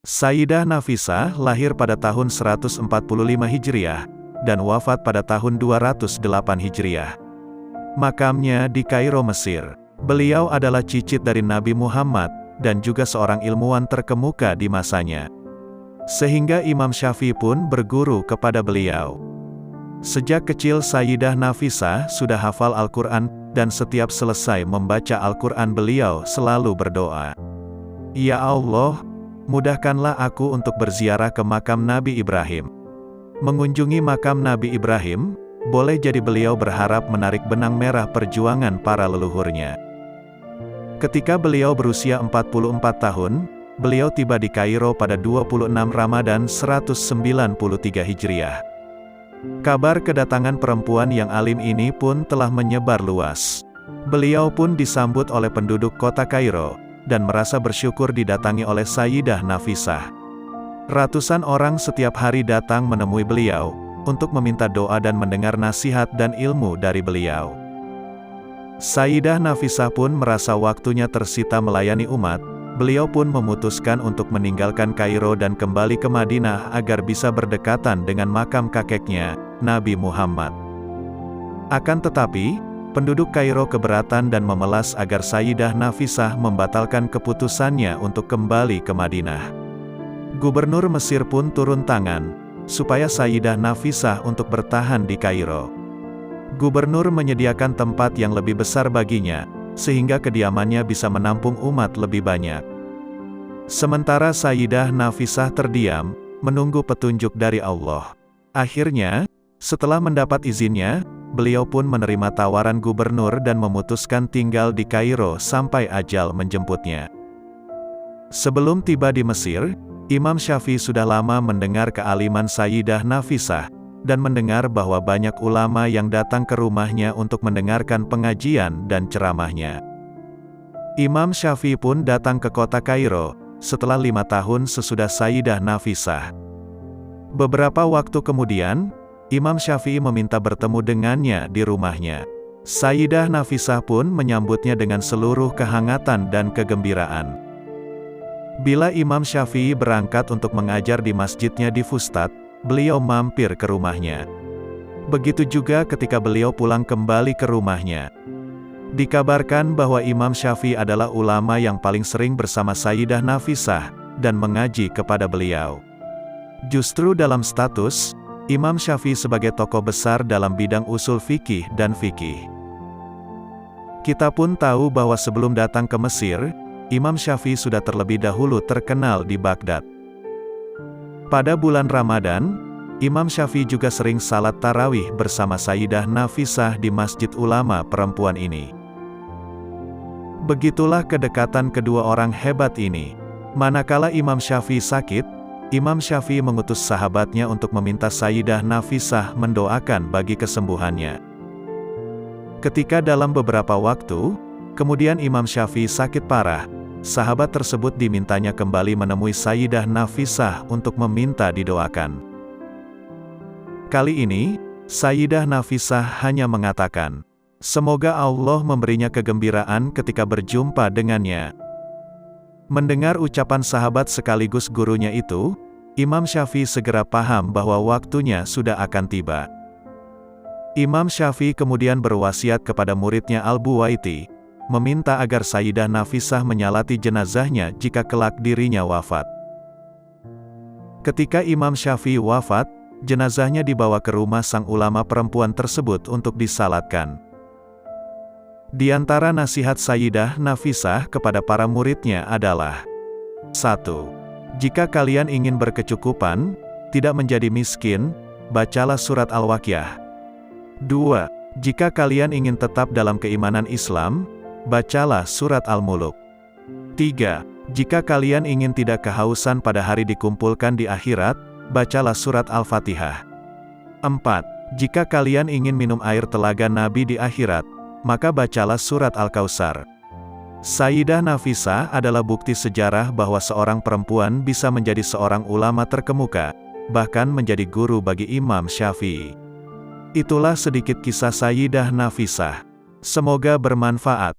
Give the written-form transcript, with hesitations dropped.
Sayyidah Nafisah lahir pada tahun 145 Hijriah, dan wafat pada tahun 208 Hijriah. Makamnya di Kairo, Mesir. Beliau adalah cicit dari Nabi Muhammad, dan juga seorang ilmuwan terkemuka di masanya. Sehingga Imam Syafi'i pun berguru kepada beliau. Sejak kecil Sayyidah Nafisah sudah hafal Al-Quran, dan setiap selesai membaca Al-Quran beliau selalu berdoa, "Ya Allah, mudahkanlah aku untuk berziarah ke makam Nabi Ibrahim." Mengunjungi makam Nabi Ibrahim, boleh jadi beliau berharap menarik benang merah perjuangan para leluhurnya. Ketika beliau berusia 44 tahun, beliau tiba di Kairo pada 26 Ramadan 193 Hijriah. Kabar kedatangan perempuan yang alim ini pun telah menyebar luas. Beliau pun disambut oleh penduduk kota Kairo, dan merasa bersyukur didatangi oleh Sayyidah Nafisah. Ratusan orang setiap hari datang menemui beliau, untuk meminta doa dan mendengar nasihat dan ilmu dari beliau. Sayyidah Nafisah pun merasa waktunya tersita melayani umat, beliau pun memutuskan untuk meninggalkan Kairo dan kembali ke Madinah agar bisa berdekatan dengan makam kakeknya, Nabi Muhammad. Akan tetapi, penduduk Kairo keberatan dan memelas agar Sayyidah Nafisah membatalkan keputusannya untuk kembali ke Madinah. Gubernur Mesir pun turun tangan, supaya Sayyidah Nafisah untuk bertahan di Kairo. Gubernur menyediakan tempat yang lebih besar baginya, sehingga kediamannya bisa menampung umat lebih banyak. Sementara Sayyidah Nafisah terdiam, menunggu petunjuk dari Allah. Akhirnya, setelah mendapat izinnya, beliau pun menerima tawaran gubernur dan memutuskan tinggal di Kairo sampai ajal menjemputnya. Sebelum tiba di Mesir, Imam Syafi'i sudah lama mendengar kealiman Sayyidah Nafisah, dan mendengar bahwa banyak ulama yang datang ke rumahnya untuk mendengarkan pengajian dan ceramahnya. Imam Syafi'i pun datang ke kota Kairo, setelah 5 tahun sesudah Sayyidah Nafisah. Beberapa waktu kemudian, Imam Syafi'i meminta bertemu dengannya di rumahnya. Sayyidah Nafisah pun menyambutnya dengan seluruh kehangatan dan kegembiraan. Bila Imam Syafi'i berangkat untuk mengajar di masjidnya di Fustat, beliau mampir ke rumahnya. Begitu juga ketika beliau pulang kembali ke rumahnya. Dikabarkan bahwa Imam Syafi'i adalah ulama yang paling sering bersama Sayyidah Nafisah, dan mengaji kepada beliau. Justru dalam status, Imam Syafi'i sebagai tokoh besar dalam bidang usul fikih dan fikih. Kita pun tahu bahwa sebelum datang ke Mesir, Imam Syafi'i sudah terlebih dahulu terkenal di Baghdad. Pada bulan Ramadan, Imam Syafi'i juga sering salat tarawih bersama Sayyidah Nafisah di masjid ulama perempuan ini. Begitulah kedekatan kedua orang hebat ini. Manakala Imam Syafi'i sakit, Imam Syafi'i mengutus sahabatnya untuk meminta Sayyidah Nafisah mendoakan bagi kesembuhannya. Ketika dalam beberapa waktu, kemudian Imam Syafi'i sakit parah, sahabat tersebut dimintanya kembali menemui Sayyidah Nafisah untuk meminta didoakan. Kali ini, Sayyidah Nafisah hanya mengatakan, "Semoga Allah memberinya kegembiraan ketika berjumpa dengannya." Mendengar ucapan sahabat sekaligus gurunya itu, Imam Syafi'i segera paham bahwa waktunya sudah akan tiba. Imam Syafi'i kemudian berwasiat kepada muridnya Al-Buwaiti, meminta agar Sayyidah Nafisah menyalati jenazahnya jika kelak dirinya wafat. Ketika Imam Syafi'i wafat, jenazahnya dibawa ke rumah sang ulama perempuan tersebut untuk disalatkan. Di antara nasihat Sayyidah Nafisah kepada para muridnya adalah: 1. Jika kalian ingin berkecukupan, tidak menjadi miskin, bacalah surat Al-Waqiah. 2. Jika kalian ingin tetap dalam keimanan Islam, bacalah surat Al-Muluk. 3. Jika kalian ingin tidak kehausan pada hari dikumpulkan di akhirat, bacalah surat Al-Fatihah. 4. Jika kalian ingin minum air telaga Nabi di akhirat, maka bacalah surat Al-Kautsar. Sayyidah Nafisah adalah bukti sejarah bahwa seorang perempuan bisa menjadi seorang ulama terkemuka, bahkan menjadi guru bagi Imam Syafi'i. Itulah sedikit kisah Sayyidah Nafisah. Semoga bermanfaat.